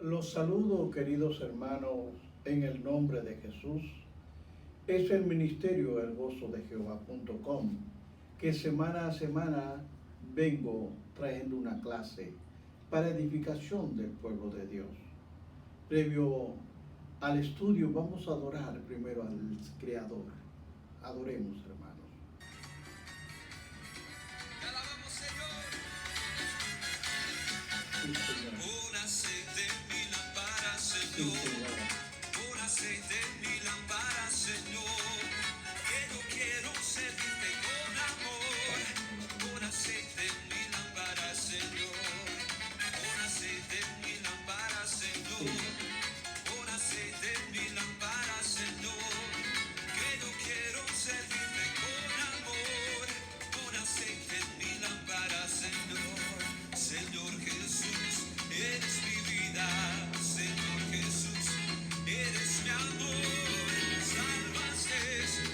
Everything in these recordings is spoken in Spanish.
Los saludo, queridos hermanos, en el nombre de Jesús. Es el ministerio elgozodejehová.com que semana a semana vengo trayendo una clase para edificación del pueblo de Dios. Previo al estudio vamos a adorar primero al Creador. Adoremos, hermanos. Te alabamos, Señor. Sí, Señor. Un aceite en mi lámpara, Sí, Señor. Señor. Un aceite en mi lámpara, Señor. Que yo quiero servirte con amor. Un aceite en mi lámpara, Señor. Un aceite en mi lámpara, Señor. Un aceite en mi lámpara, Señor. Que yo quiero servirte con amor. Un aceite en mi lámpara, Señor. Señor Jesús, eres mi vida. Señor Jesús, eres mi amor. Salvaste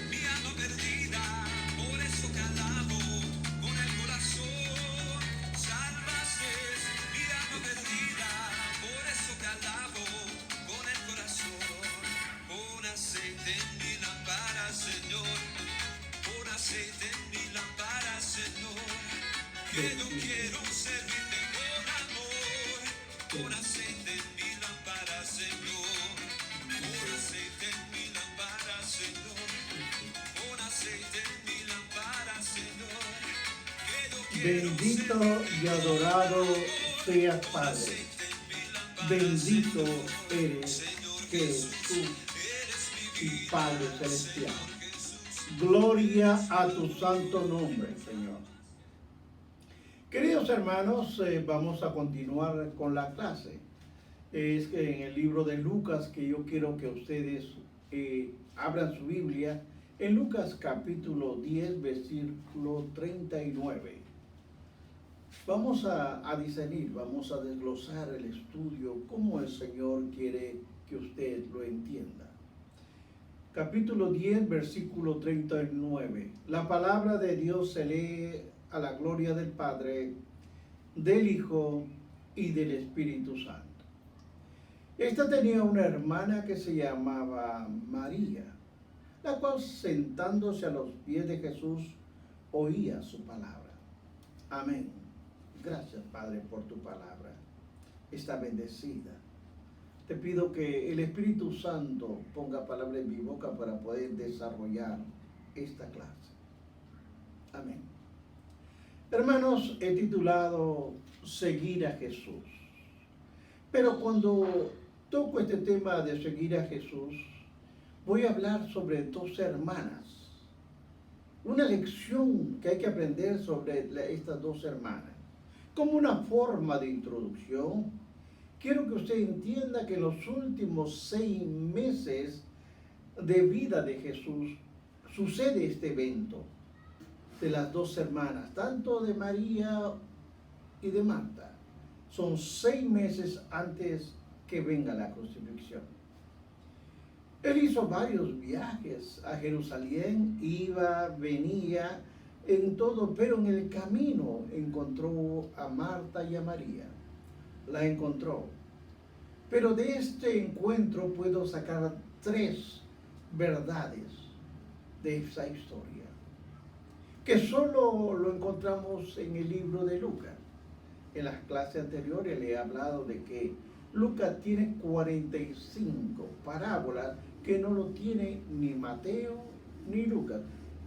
mi alma perdida, por eso te alabo con el corazón. Salvaste mi alma perdida, por eso te alabo con el corazón. Pon aceite en mi lámpara, Señor. Pon aceite en mi lámpara, Señor. Que yo quiero servirte con amor. Pon aceite en mi lámpara, Señor. Pon aceite en mi lámpara, Señor. Pon aceite en mi lámpara, Señor. Que yo quiero Bendito y adorado seas, Padre. Bendito eres, Jesús y Padre Celestial. Gloria a tu santo nombre, Señor. Queridos hermanos, vamos a continuar con la clase. Es que en el libro de Lucas que yo quiero que ustedes abran su Biblia en Lucas capítulo 10, versículo 39. Vamos a discernir, vamos a desglosar el estudio como el Señor quiere que usted lo entienda. Capítulo 10, versículo 39. La palabra de Dios se lee a la gloria del Padre, del Hijo y del Espíritu Santo. Esta tenía una hermana que se llamaba María, la cual sentándose a los pies de Jesús oía su palabra. Amén. Gracias, Padre, por tu palabra. Está bendecida. Te pido que el Espíritu Santo ponga palabra en mi boca para poder desarrollar esta clase. Amén. Hermanos, he titulado Seguir a Jesús. Pero cuando toco este tema de seguir a Jesús, voy a hablar sobre dos hermanas. Una lección que hay que aprender sobre estas dos hermanas. Como una forma de introducción, quiero que usted entienda que en los últimos 6 meses de vida de Jesús sucede este evento de las dos hermanas, tanto de María y de Marta. Son 6 meses antes que venga la crucifixión. Él hizo varios viajes a Jerusalén, iba, venía, en todo, pero en el camino encontró a Marta y a María. La encontró. Pero de este encuentro puedo sacar 3 verdades de esa historia, que solo lo encontramos en el libro de Lucas. En las clases anteriores le he hablado de que Lucas tiene 45 parábolas que no lo tiene ni Mateo, ni Lucas,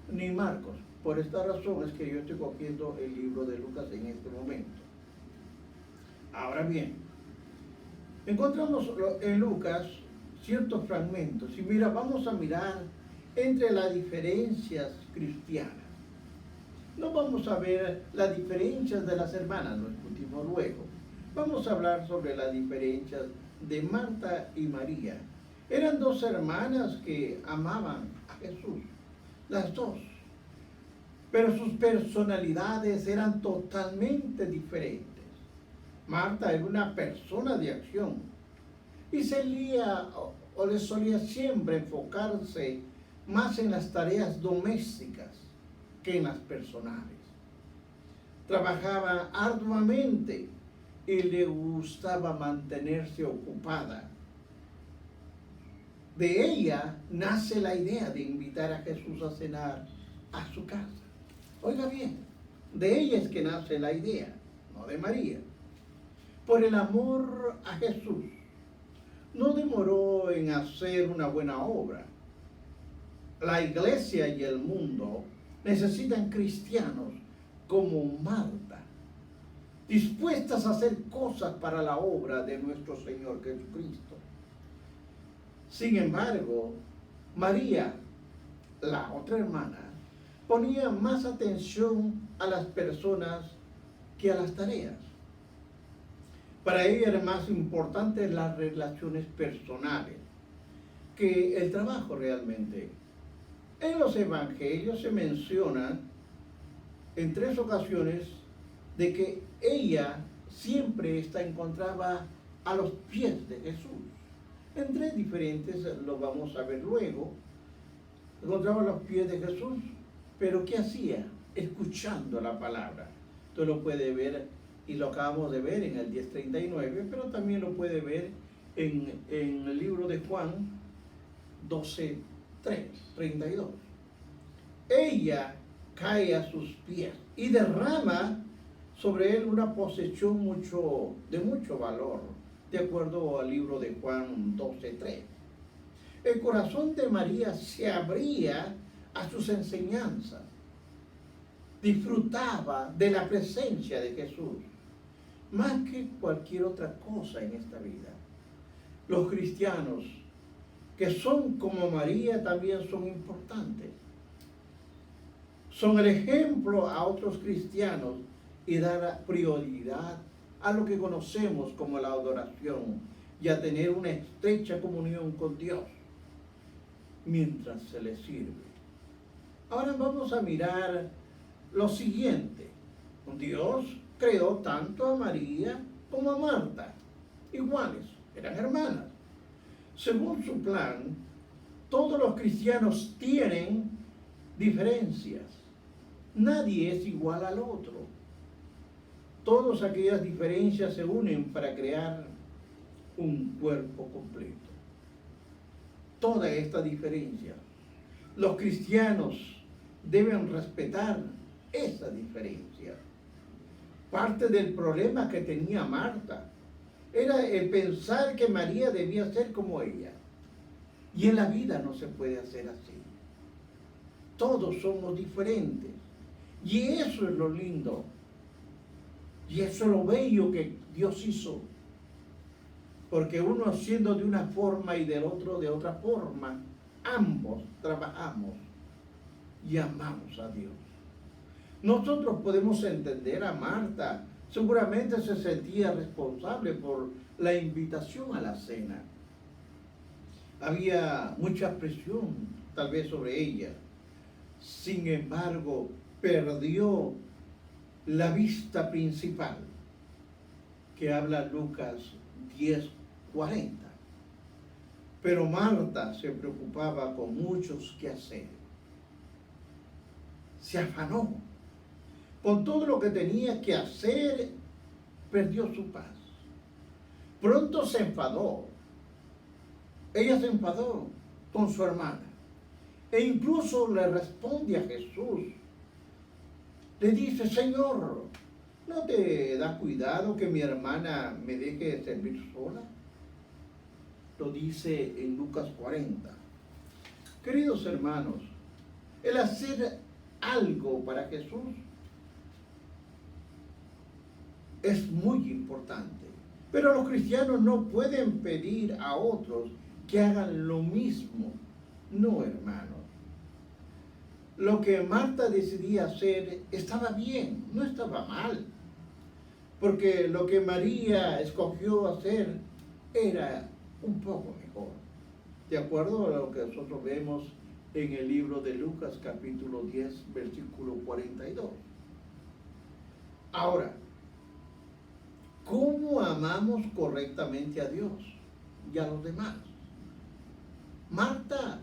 ni Marcos. Por esta razón es que yo estoy cogiendo el libro de Lucas en este momento. Ahora bien, encontramos en Lucas ciertos fragmentos. Y mira, vamos a mirar entre las diferencias cristianas. No vamos a ver las diferencias de las hermanas, lo discutimos luego. Vamos a hablar sobre las diferencias de Marta y María. Eran dos hermanas que amaban a Jesús, las dos. Pero sus personalidades eran totalmente diferentes. Marta era una persona de acción y le solía siempre enfocarse más en las tareas domésticas que en las personales. Trabajaba arduamente y le gustaba mantenerse ocupada. De ella nace la idea de invitar a Jesús a cenar a su casa. Oiga bien, de ella es que nace la idea, no de María. Por el amor a Jesús, no demoró en hacer una buena obra. La iglesia y el mundo necesitan cristianos como Marta, dispuestas a hacer cosas para la obra de nuestro Señor Jesucristo. Sin embargo, María, la otra hermana, ponía más atención a las personas que a las tareas. Para ella era más importante las relaciones personales que el trabajo realmente. En los evangelios se menciona en 3 ocasiones de que ella siempre encontraba a los pies de Jesús. En 3 diferentes, lo vamos a ver luego, encontraba a los pies de Jesús, pero ¿qué hacía? Escuchando la palabra. Usted lo puede ver, y lo acabamos de ver en el 10:39, pero también lo puede ver en el libro de Juan 12:32. Ella cae a sus pies y derrama sobre él una posesión de mucho valor, de acuerdo al libro de Juan 12:3. El corazón de María se abría a sus enseñanzas, disfrutaba de la presencia de Jesús, más que cualquier otra cosa en esta vida. Los cristianos que son como María también son importantes. Son el ejemplo a otros cristianos y dar prioridad a lo que conocemos como la adoración y a tener una estrecha comunión con Dios mientras se le sirve. Ahora vamos a mirar lo siguiente. Dios creó tanto a María como a Marta, iguales, eran hermanas. Según su plan, todos los cristianos tienen diferencias. Nadie es igual al otro. Todas aquellas diferencias se unen para crear un cuerpo completo. Toda esta diferencia. Los cristianos deben respetar esa diferencia. Parte del problema que tenía Marta era el pensar que María debía ser como ella. Y en la vida no se puede hacer así. Todos somos diferentes. Y eso es lo lindo. Y eso es lo bello que Dios hizo. Porque uno siendo de una forma y del otro de otra forma, ambos trabajamos y amamos a Dios. Nosotros podemos entender a Marta. Seguramente se sentía responsable por la invitación a la cena. Había mucha presión, tal vez, sobre ella. Sin embargo, perdió la vista principal, que habla Lucas 10:40. Pero Marta se preocupaba con muchos quehaceres. Se afanó. Con todo lo que tenía que hacer, perdió su paz. Pronto se enfadó. Ella se enfadó con su hermana. E incluso le responde a Jesús. Le dice: Señor, ¿no te da cuidado que mi hermana me deje de servir sola? Lo dice en Lucas 40. Queridos hermanos, el hacer algo para Jesús es muy importante. Pero los cristianos no pueden pedir a otros que hagan lo mismo. No, hermanos. Lo que Marta decidía hacer estaba bien, no estaba mal. Porque lo que María escogió hacer era un poco mejor. De acuerdo a lo que nosotros vemos en el libro de Lucas, capítulo 10, versículo 42. Ahora, ¿cómo amamos correctamente a Dios y a los demás? Marta,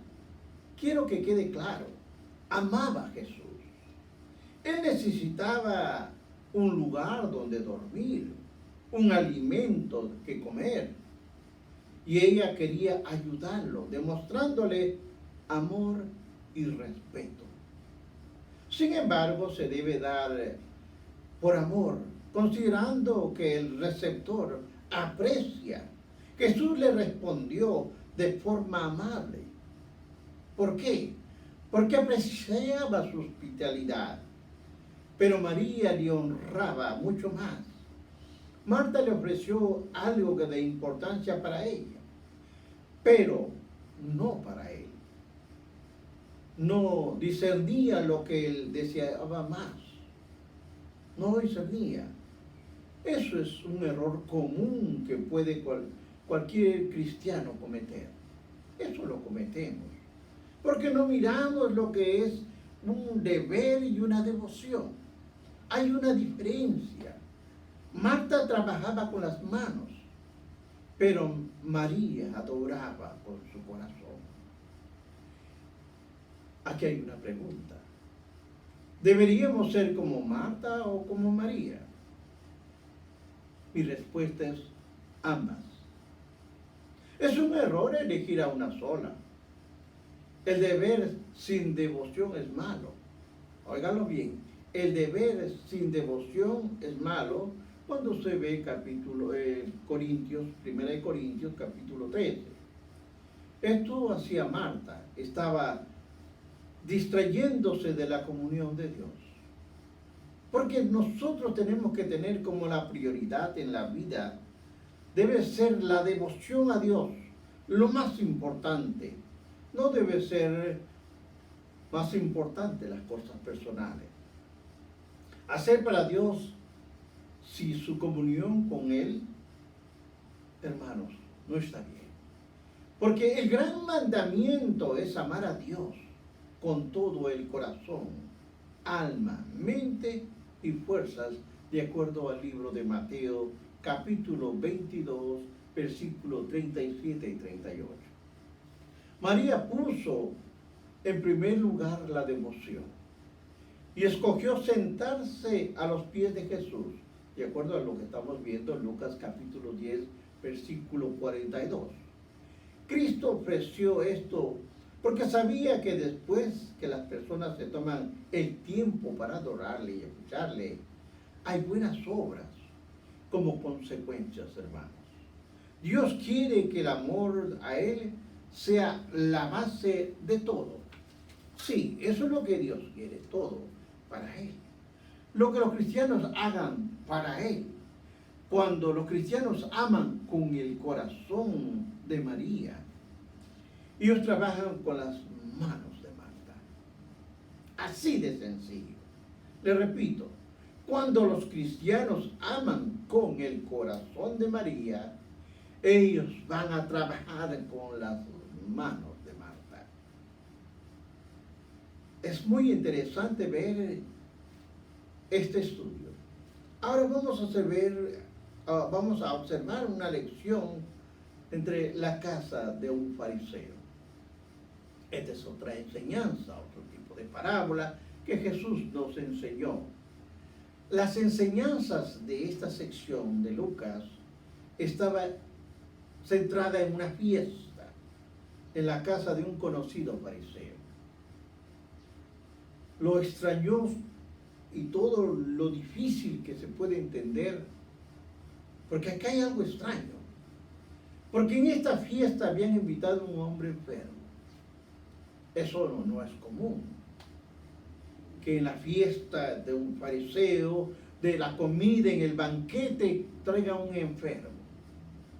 quiero que quede claro, amaba a Jesús. Él necesitaba un lugar donde dormir. un alimento que comer. Y ella quería ayudarlo, demostrándole amor y respeto. Sin embargo, se debe dar por amor, considerando que el receptor aprecia. Jesús le respondió de forma amable. ¿Por qué? Porque apreciaba su hospitalidad. Pero María le honraba mucho más. Marta le ofreció algo de importancia para ella, pero no para él. No discernía lo que él deseaba más. No lo discernía. Eso es un error común que puede cualquier cristiano cometer. Eso lo cometemos. Porque no miramos lo que es un deber y una devoción. Hay una diferencia. Marta trabajaba con las manos, pero María adoraba con su corazón. Aquí hay una pregunta. ¿Deberíamos ser como Marta o como María? Mi respuesta es ambas. Es un error elegir a una sola. El deber sin devoción es malo. Óigalo bien. El deber sin devoción es malo cuando se ve Corintios, 1 Corintios, capítulo 13. Esto hacía Marta. Estaba distrayéndose de la comunión de Dios. Porque nosotros tenemos que tener como la prioridad en la vida, debe ser la devoción a Dios, lo más importante. No debe ser más importante las cosas personales. Hacer para Dios, si su comunión con Él, hermanos, no está bien. Porque el gran mandamiento es amar a Dios con todo el corazón, alma, mente y fuerzas, de acuerdo al libro de Mateo, capítulo 22, versículos 37 y 38. María puso en primer lugar la devoción y escogió sentarse a los pies de Jesús, de acuerdo a lo que estamos viendo en Lucas capítulo 10, versículo 42. Cristo ofreció esto porque sabía que después que las personas se toman el tiempo para adorarle y escucharle, hay buenas obras como consecuencias, hermanos. Dios quiere que el amor a Él sea la base de todo. Sí, eso es lo que Dios quiere, todo para Él. Lo que los cristianos hagan para Él. Cuando los cristianos aman con el corazón de María, ellos trabajan con las manos de Marta. Así de sencillo. Le repito, cuando los cristianos aman con el corazón de María, ellos van a trabajar con las manos de Marta. Es muy interesante ver este estudio. Ahora vamos a observar una lección entre la casa de un fariseo. Esta es otra enseñanza, otro tipo de parábola que Jesús nos enseñó. Las enseñanzas de esta sección de Lucas estaba centrada en una fiesta en la casa de un conocido fariseo. Lo extrañó y todo lo difícil que se puede entender, porque acá hay algo extraño. Porque en esta fiesta habían invitado a un hombre enfermo. Eso no es común. Que en la fiesta de un fariseo, de la comida, en el banquete, traiga a un enfermo.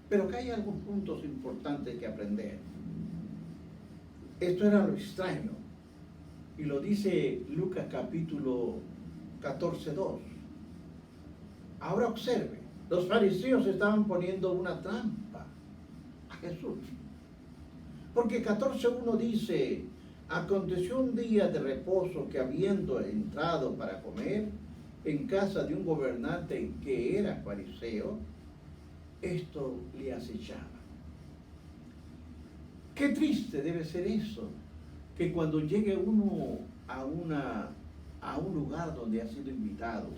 Pero acá hay algunos puntos importantes que aprender. Esto era lo extraño. Y lo dice Lucas capítulo 14:2. Ahora observe, los fariseos estaban poniendo una trampa a Jesús. Porque 14:1 dice: aconteció un día de reposo que, habiendo entrado para comer en casa de un gobernante que era fariseo, esto le acechaba. Qué triste debe ser eso, que cuando llegue uno a un lugar donde ha sido invitado,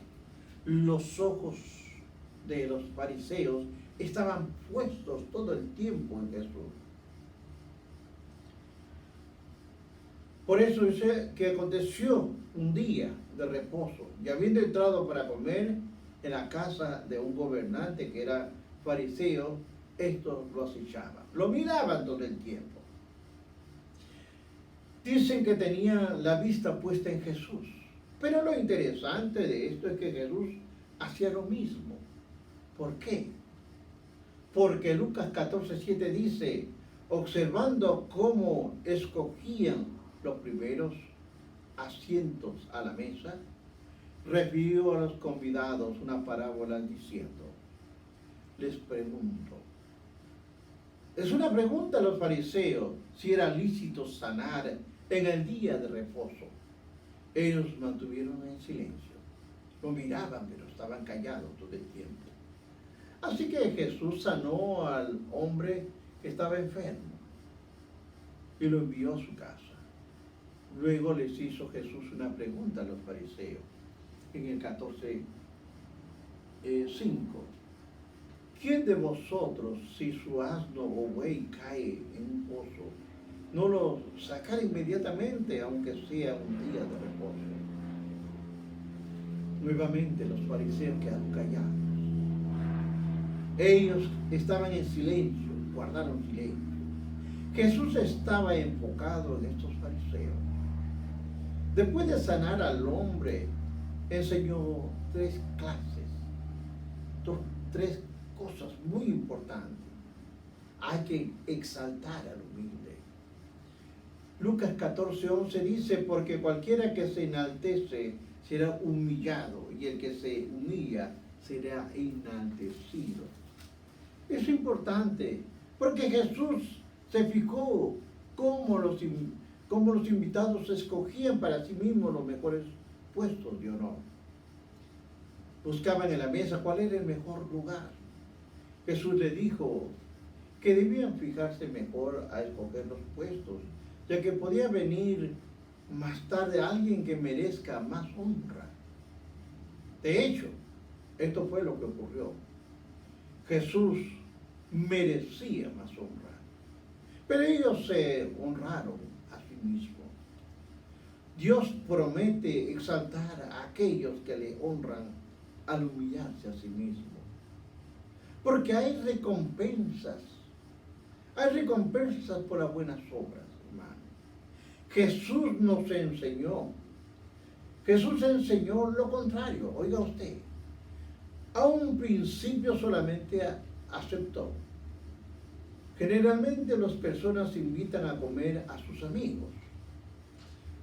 los ojos de los fariseos estaban puestos todo el tiempo en Jesús. Por eso dice que aconteció un día de reposo, y habiendo entrado para comer en la casa de un gobernante que era fariseo, estos lo acechaban, lo miraban todo el tiempo. Dicen que tenían la vista puesta en Jesús, pero lo interesante de esto es que Jesús hacía lo mismo. ¿Por qué? Porque Lucas 14:7 dice, observando cómo escogían los primeros asientos a la mesa, refirió a los convidados una parábola diciendo, les pregunto, es una pregunta a los fariseos si era lícito sanar en el día de reposo. Ellos mantuvieron en silencio, lo miraban pero estaban callados todo el tiempo. Así que Jesús sanó al hombre que estaba enfermo y lo envió a su casa. Luego les hizo Jesús una pregunta a los fariseos en el 14:5. ¿Quién de vosotros, si su asno o buey cae en un pozo, no lo sacará inmediatamente, aunque sea un día de reposo? Nuevamente los fariseos quedaron callados. Ellos estaban en silencio, guardaron silencio. Jesús estaba enfocado en estos fariseos. Después de sanar al hombre, enseñó tres cosas muy importantes. Hay que exaltar al humilde. Lucas 14:11 dice, porque cualquiera que se enaltece será humillado, y el que se humilla será enaltecido. Es importante, porque Jesús se fijó cómo los invitados escogían para sí mismos los mejores puestos de honor. Buscaban en la mesa cuál era el mejor lugar. Jesús le dijo que debían fijarse mejor a escoger los puestos, ya que podía venir más tarde alguien que merezca más honra. De hecho, esto fue lo que ocurrió. Jesús merecía más honra, pero ellos se honraron a sí mismos. Dios promete exaltar a aquellos que le honran al humillarse a sí mismo. Porque hay recompensas por las buenas obras, hermano. Jesús nos enseñó lo contrario, oiga usted. A un principio solamente aceptó. Generalmente las personas invitan a comer a sus amigos.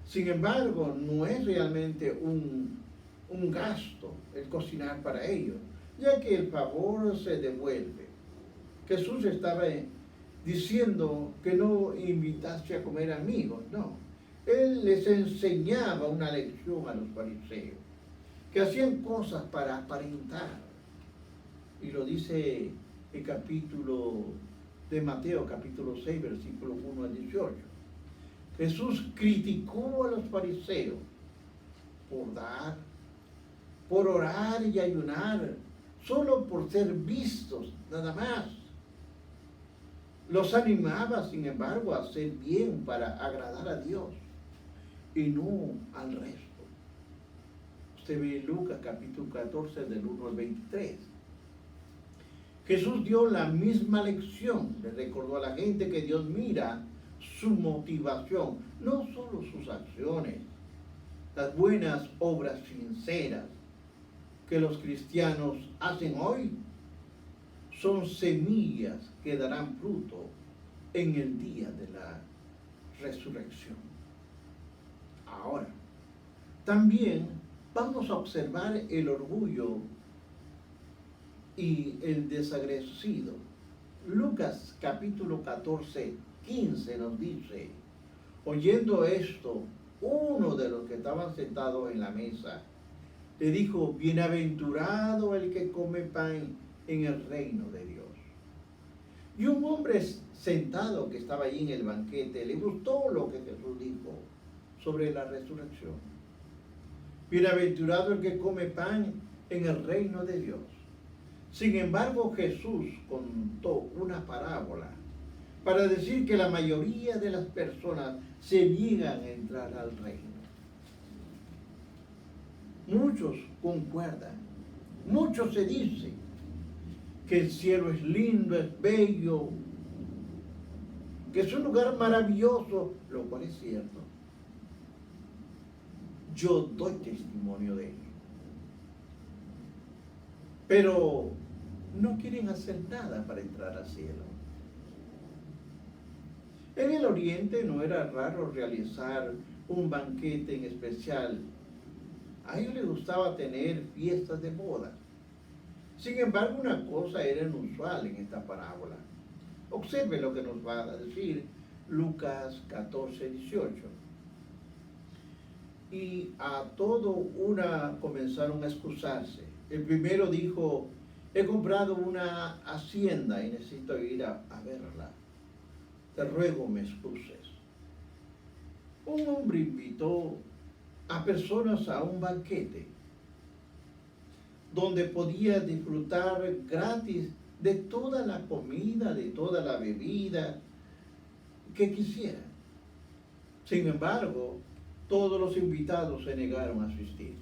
Sin embargo, no es realmente un gasto el cocinar para ellos, ya que el favor se devuelve. Jesús estaba diciendo que no invitase a comer amigos, no. Él les enseñaba una lección a los fariseos, que hacían cosas para aparentar. Y lo dice el capítulo de Mateo, capítulo 6, versículos 1 al 18. Jesús criticó a los fariseos por orar y ayunar, solo por ser vistos, nada más. Los animaba, sin embargo, a hacer bien para agradar a Dios y no al resto. Usted ve en Lucas capítulo 14 del 1 al 23. Jesús dio la misma lección, le recordó a la gente que Dios mira su motivación, no solo sus acciones, las buenas obras sinceras que los cristianos hacen hoy son semillas que darán fruto en el día de la resurrección. Ahora, también vamos a observar el orgullo y el desagradecido. Lucas capítulo 14:15 nos dice, oyendo esto, uno de los que estaban sentados en la mesa le dijo, bienaventurado el que come pan en el reino de Dios. Y un hombre sentado que estaba allí en el banquete le gustó lo que Jesús dijo sobre la resurrección. Bienaventurado el que come pan en el reino de Dios. Sin embargo, Jesús contó una parábola para decir que la mayoría de las personas se niegan a entrar al reino. Muchos concuerdan, muchos se dicen que el cielo es lindo, es bello, que es un lugar maravilloso, lo cual es cierto. Yo doy testimonio de ello. Pero no quieren hacer nada para entrar al cielo. En el Oriente no era raro realizar un banquete en especial. A ellos les gustaba tener fiestas de boda. Sin embargo, una cosa era inusual en esta parábola. Observe lo que nos va a decir Lucas 14, 18. Y a todo una comenzaron a excusarse. El primero dijo: he comprado una hacienda y necesito ir a verla. Te ruego me excuses. Un hombre invitó a personas a un banquete donde podía disfrutar gratis de toda la comida, de toda la bebida que quisiera. Sin embargo, todos los invitados se negaron a asistir.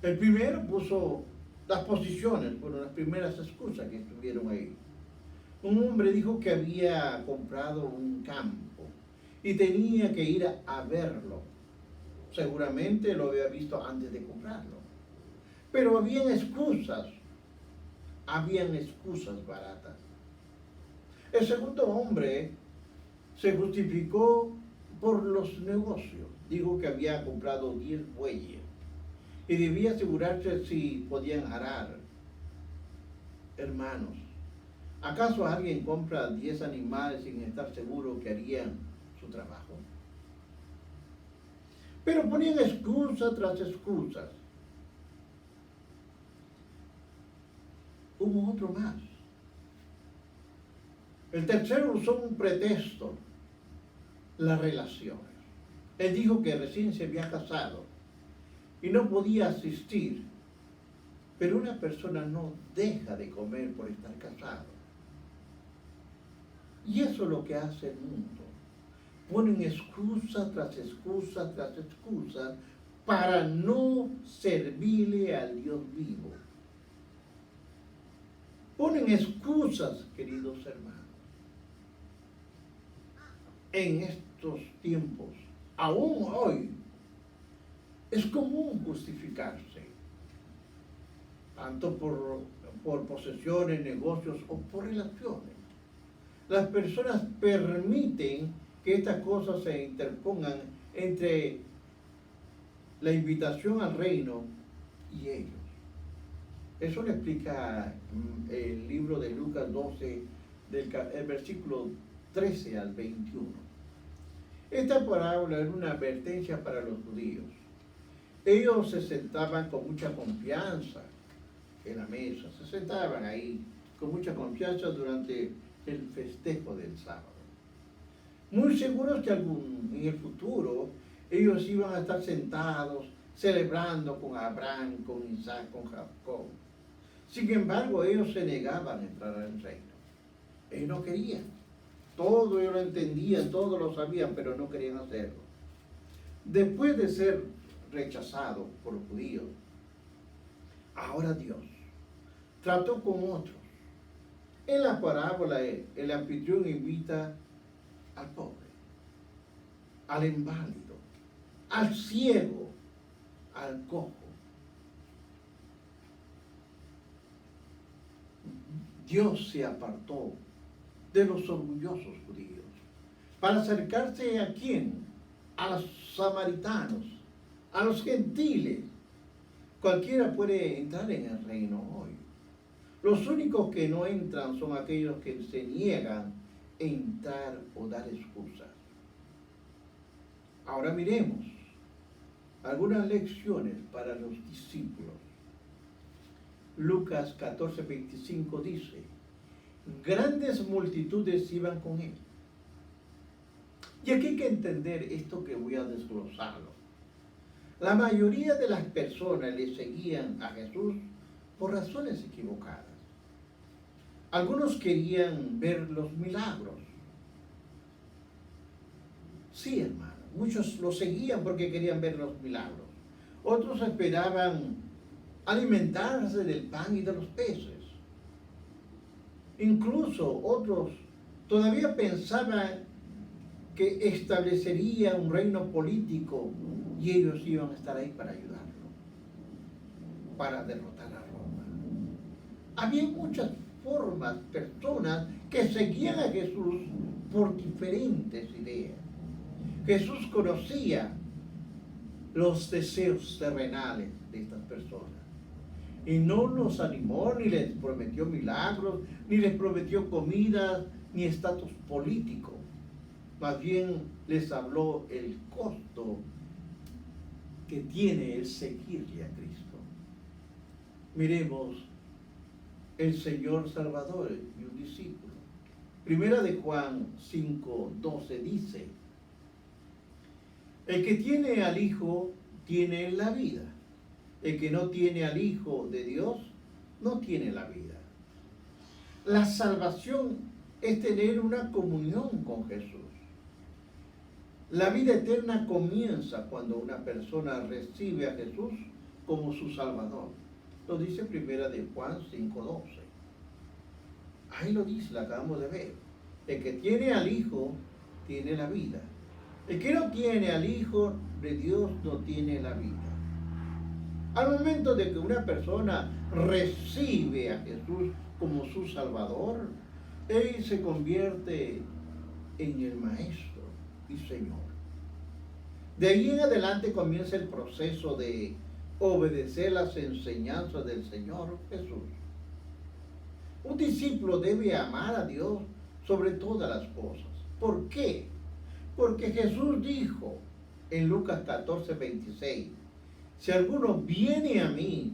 El primero puso las posiciones, fueron las primeras excusas que estuvieron ahí. Un hombre dijo que había comprado un campo y tenía que ir a verlo. Seguramente lo había visto antes de comprarlo. Pero habían excusas baratas. El segundo hombre se justificó por los negocios. Dijo que había comprado 10 bueyes y debía asegurarse si podían arar. Hermanos, ¿acaso alguien compra 10 animales sin estar seguro que harían su trabajo? Pero ponían excusa tras excusas. Hubo otro más. El tercero usó un pretexto: las relaciones. Él dijo que recién se había casado y no podía asistir. Pero una persona no deja de comer por estar casado. Y eso es lo que hace el mundo. Ponen excusa tras excusa tras excusa para no servirle al Dios vivo. Ponen excusas, queridos hermanos. En estos tiempos, aún hoy, es común justificarse, tanto por posesiones, negocios o por relaciones. Las personas permiten que estas cosas se interpongan entre la invitación al reino y ellos. Eso le explica el libro de Lucas 12, el versículo 13 al 21. Esta parábola era una advertencia para los judíos. Ellos se sentaban con mucha confianza en la mesa, se sentaban ahí con mucha confianza durante el festejo del sábado. Muy seguros que en el futuro ellos iban a estar sentados celebrando con Abraham, con Isaac, con Jacob. Sin embargo, ellos se negaban a entrar al reino. Ellos no querían. Todo ellos lo entendían, todo lo sabían, pero no querían hacerlo. Después de ser rechazados por los judíos, ahora Dios trató con otros. En la parábola, el anfitrión invita al pobre, al inválido, al ciego, al cojo. Dios se apartó de los orgullosos judíos para acercarse ¿a quién? A los samaritanos, a los gentiles. Cualquiera puede entrar en el reino hoy. Los únicos que no entran son aquellos que se niegan a entrar o dar excusas. Ahora miremos algunas lecciones para los discípulos. Lucas 14:25 dice: grandes multitudes iban con él. Y aquí hay que entender esto que voy a desglosarlo. La mayoría de las personas le seguían a Jesús por razones equivocadas. Algunos querían ver los milagros. Sí, hermano, muchos lo seguían porque querían ver los milagros. Otros esperaban alimentarse del pan y de los peces. Incluso otros todavía pensaban que establecería un reino político y ellos iban a estar ahí para ayudarlo, para derrotar a Roma. Había muchas formas, personas que seguían a Jesús por diferentes ideas. Jesús conocía los deseos terrenales de estas personas y no los animó, ni les prometió milagros, ni les prometió comidas, ni estatus político. Más bien les habló el costo que tiene el seguirle a Cristo. Miremos el Señor Salvador y un discípulo. Primera de Juan 5:12 dice: el que tiene al Hijo tiene la vida. El que no tiene al Hijo de Dios no tiene la vida. La salvación es tener una comunión con Jesús. La vida eterna comienza cuando una persona recibe a Jesús como su Salvador. Lo dice Primera de Juan 5:12. Ahí lo dice, lo acabamos de ver. El que tiene al Hijo tiene la vida. El que no tiene al Hijo de Dios no tiene la vida. Al momento de que una persona recibe a Jesús como su Salvador, Él se convierte en el Maestro y Señor. De ahí en adelante comienza el proceso de obedecer las enseñanzas del Señor Jesús. Un discípulo debe amar a Dios sobre todas las cosas. ¿Por qué? Porque Jesús dijo en Lucas 14:26, si alguno viene a mí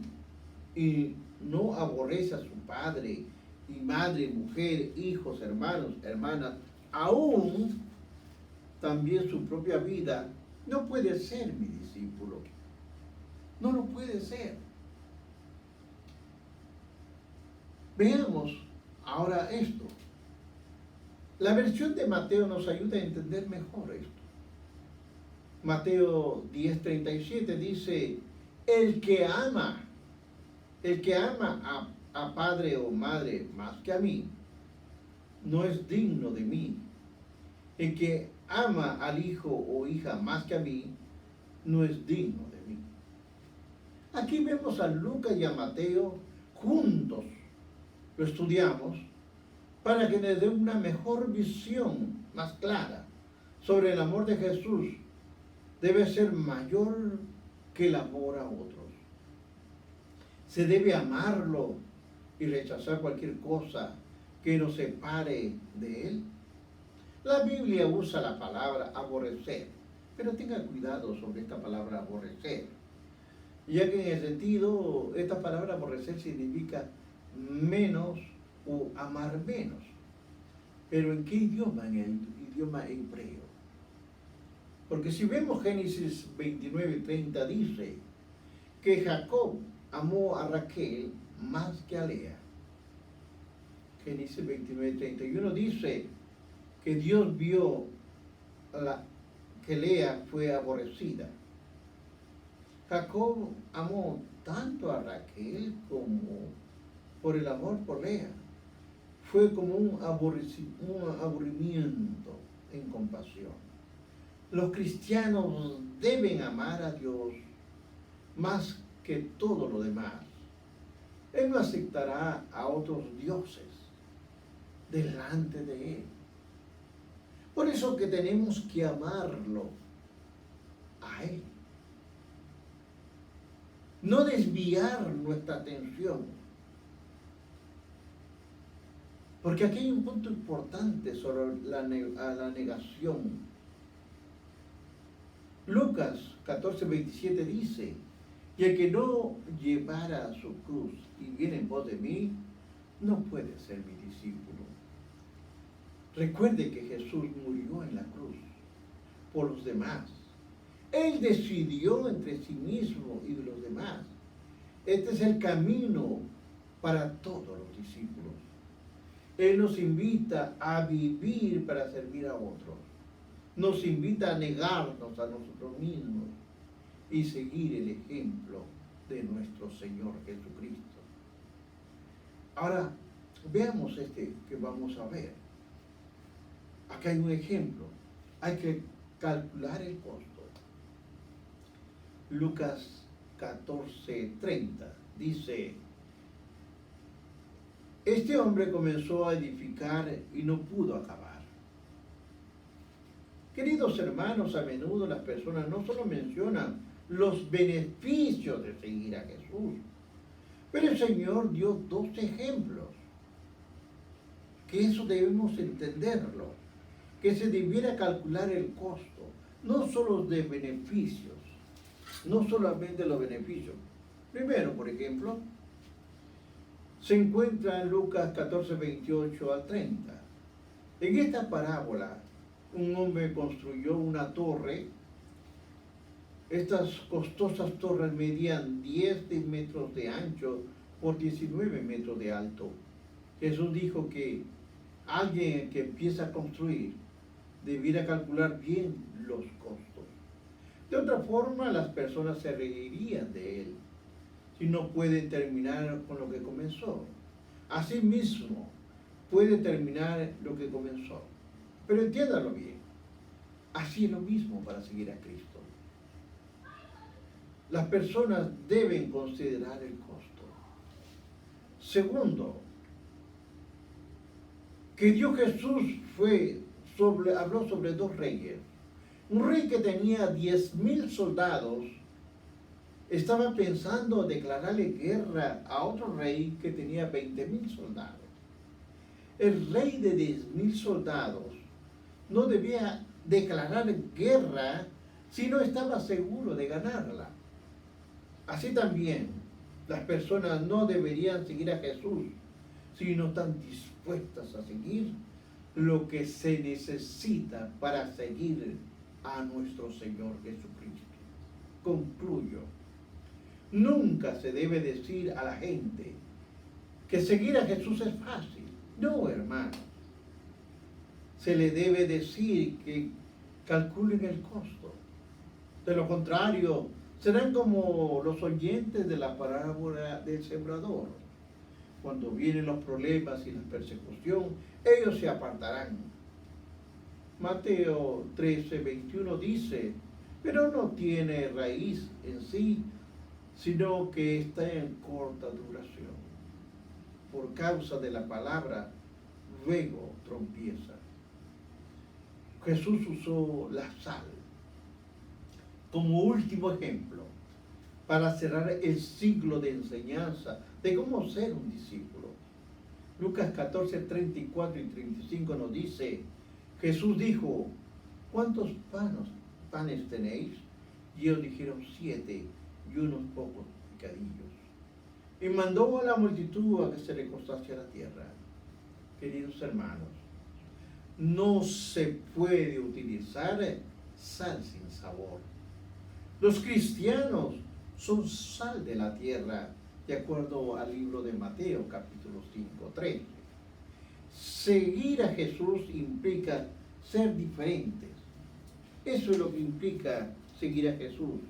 y no aborrece a su padre y madre, mujer, hijos, hermanos, hermanas, aún también su propia vida, no puede ser mi discípulo. No lo puede ser. Veamos ahora esto. La versión de Mateo nos ayuda a entender mejor esto. Mateo 10:37 dice: el que ama a padre o madre más que a mí, no es digno de mí. El que ama al hijo o hija más que a mí, no es digno de mí. Aquí vemos a Lucas y a Mateo juntos. Lo estudiamos para que nos dé una mejor visión, más clara, sobre el amor de Jesús. Debe ser mayor que el amor a otros. Se debe amarlo y rechazar cualquier cosa que nos separe de Él. La Biblia usa la palabra aborrecer, pero tenga cuidado sobre esta palabra aborrecer, ya que en el sentido, esta palabra aborrecer significa menos o amar menos. Pero ¿en qué idioma? En el idioma hebreo. Porque si vemos Génesis 29:30 dice que Jacob amó a Raquel más que a Lea. Génesis 29:31 dice que Dios vio que Lea fue aborrecida. Jacob amó tanto a Raquel como por el amor por Lea. Fue como un aburrimiento en compasión. Los cristianos deben amar a Dios más que todo lo demás. Él no aceptará a otros dioses delante de Él. Por eso que tenemos que amarlo a Él. No desviar nuestra atención. Porque aquí hay un punto importante sobre la negación. Lucas 14:27 dice: y el que no llevara su cruz y viene en pos de mí, no puede ser mi discípulo. Recuerde que Jesús murió en la cruz por los demás. Él decidió entre sí mismo y los demás. Este es el camino para todos los discípulos. Él nos invita a vivir para servir a otros. Nos invita a negarnos a nosotros mismos y seguir el ejemplo de nuestro Señor Jesucristo. Ahora, veamos este que vamos a ver. Acá hay un ejemplo. Hay que calcular el costo. Lucas 14:30 dice: este hombre comenzó a edificar y no pudo acabar. Queridos hermanos, a menudo las personas no solo mencionan los beneficios de seguir a Jesús, pero el Señor dio dos ejemplos, que eso debemos entenderlo, que se debiera calcular el costo, no solo de beneficios, no solamente los beneficios. Primero, por ejemplo, se encuentra en Lucas 14:28 al 30. En esta parábola, un hombre construyó una torre. Estas costosas torres medían 10 metros de ancho por 19 metros de alto. Jesús dijo que alguien que empieza a construir debiera calcular bien los costos. De otra forma, las personas se reirían de él si no puede terminar con lo que comenzó. Asimismo, puede terminar lo que comenzó. Pero entiéndalo bien, así es lo mismo para seguir a Cristo. Las personas deben considerar el costo. Segundo, que Dios Jesús habló sobre dos reyes. Un rey que tenía 10,000 soldados estaba pensando declararle guerra a otro rey que tenía 20,000 soldados. El rey de 10,000 soldados no debía declarar guerra si no estaba seguro de ganarla. Así también, las personas no deberían seguir a Jesús si no están dispuestas a seguir lo que se necesita para seguir a nuestro Señor Jesucristo. Concluyo. Nunca se debe decir a la gente que seguir a Jesús es fácil. No, hermano. Se le debe decir que calculen el costo. De lo contrario, serán como los oyentes de la parábola del sembrador. Cuando vienen los problemas y la persecución, ellos se apartarán. Mateo 13:21 dice: pero no tiene raíz en sí, sino que está en corta duración. Por causa de la palabra, luego tropieza. Jesús usó la sal como último ejemplo para cerrar el ciclo de enseñanza de cómo ser un discípulo. Lucas 14:34 y 35 nos dice: Jesús dijo: ¿cuántos panes tenéis? Y ellos dijeron: 7 y unos pocos picadillos. Y mandó a la multitud a que se recostase a la tierra. Queridos hermanos, no se puede utilizar sal sin sabor. Los cristianos son sal de la tierra, de acuerdo al libro de Mateo, capítulo 5:13. Seguir a Jesús implica ser diferentes. Eso es lo que implica seguir a Jesús.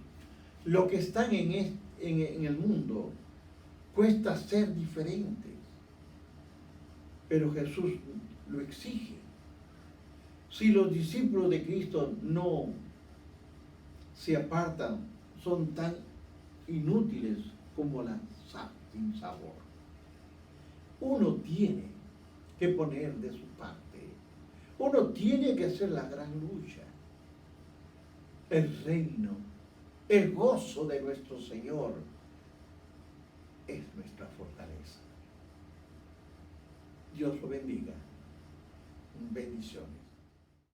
Lo que están en el mundo cuesta ser diferentes, pero Jesús lo exige. Si los discípulos de Cristo no se apartan, son tan inútiles como la sal sin sabor. Uno tiene que poner de su parte. Uno tiene que hacer la gran lucha. El reino, el gozo de nuestro Señor es nuestra fortaleza. Dios lo bendiga. Bendiciones.